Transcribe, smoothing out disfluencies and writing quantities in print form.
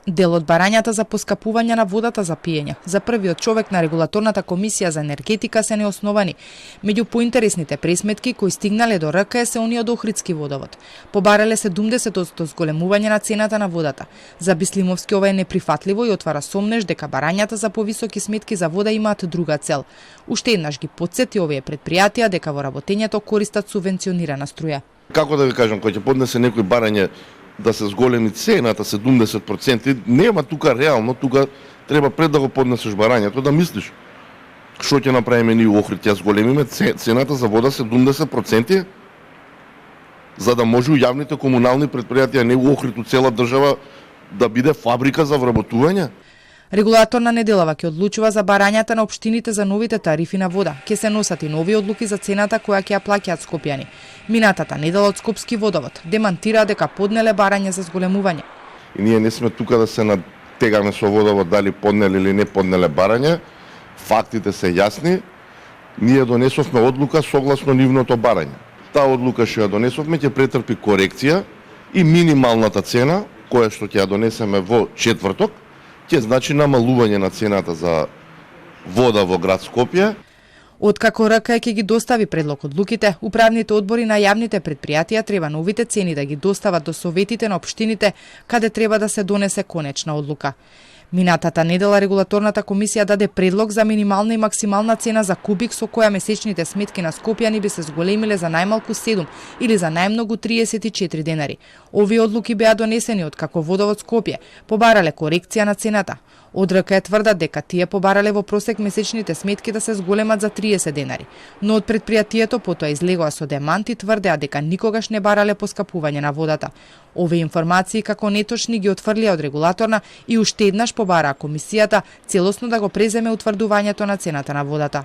Дел од барањата за поскапување на водата за пиење за првиот човек на Регулаторната комисија за енергетика се неосновани. Меѓу поинтересните пресметки кои стигнале до РК се оние од Охридски водовод. Побарале 70% зголемување на цената на водата. За Бислимовски ова е неприфатливо и отвара сомнеж дека барањата за повисоки сметки за вода имаат друга цел. Уште еднаш ги потсети овие претпријатија дека во работењето користат субвенционирана струја. Како да ви кажам, кој ќе поднесе некој барање да се зголеми цената 70%, нема тука реално, тука треба пред да го поднесеш барањето да мислиш што ќе направиме ние во Охрид, ќе зголемиме цената за вода 70%, за да може у јавните комунални претпријатија, не у Охрид, у цела држава, да биде фабрика за вработување. Регулаторна неделава ќе одлучува за барањата на општините за новите тарифи на вода. Ќе се носат и нови одлуки за цената која ќе ја плаќаат скопјани. Минатата недела од Скопски водовод демантира дека поднеле барање за зголемување. И ние не сме тука да се натегаме со водовод дали поднеле или не поднеле барање. Фактите се јасни. Ние донесовме одлука согласно нивното барање. Таа одлука што ја донесовме ќе претрпи корекција и минималната цена која што ќе ја донесеме во четврток ќе значи намалување на цената за вода во град Скопје. Откако РК ќе ги достави предлог одлуките, управните одбори на јавните претпријатија треба новите цени да ги достават до советите на општините, каде треба да се донесе конечна одлука. Минатата недела Регулаторната комисија даде предлог за минимална и максимална цена за кубик со која месечните сметки на скопјани би се зголемиле за најмалку 7 или за најмногу 34 денари. Овие одлуки беа донесени откако Водовод Скопје побарале корекција на цената. Од РК тврдат дека тие побарале во просек месечните сметки да се зголемат за 30 денари, но од предпријатието потоа излегоа со демант и тврдеа дека никогаш не барале поскапување на водата. Овие информации како неточни ги отфрлија од регулаторна и уште еднаш побараа комисијата целосно да го преземе утврдувањето на цената на водата.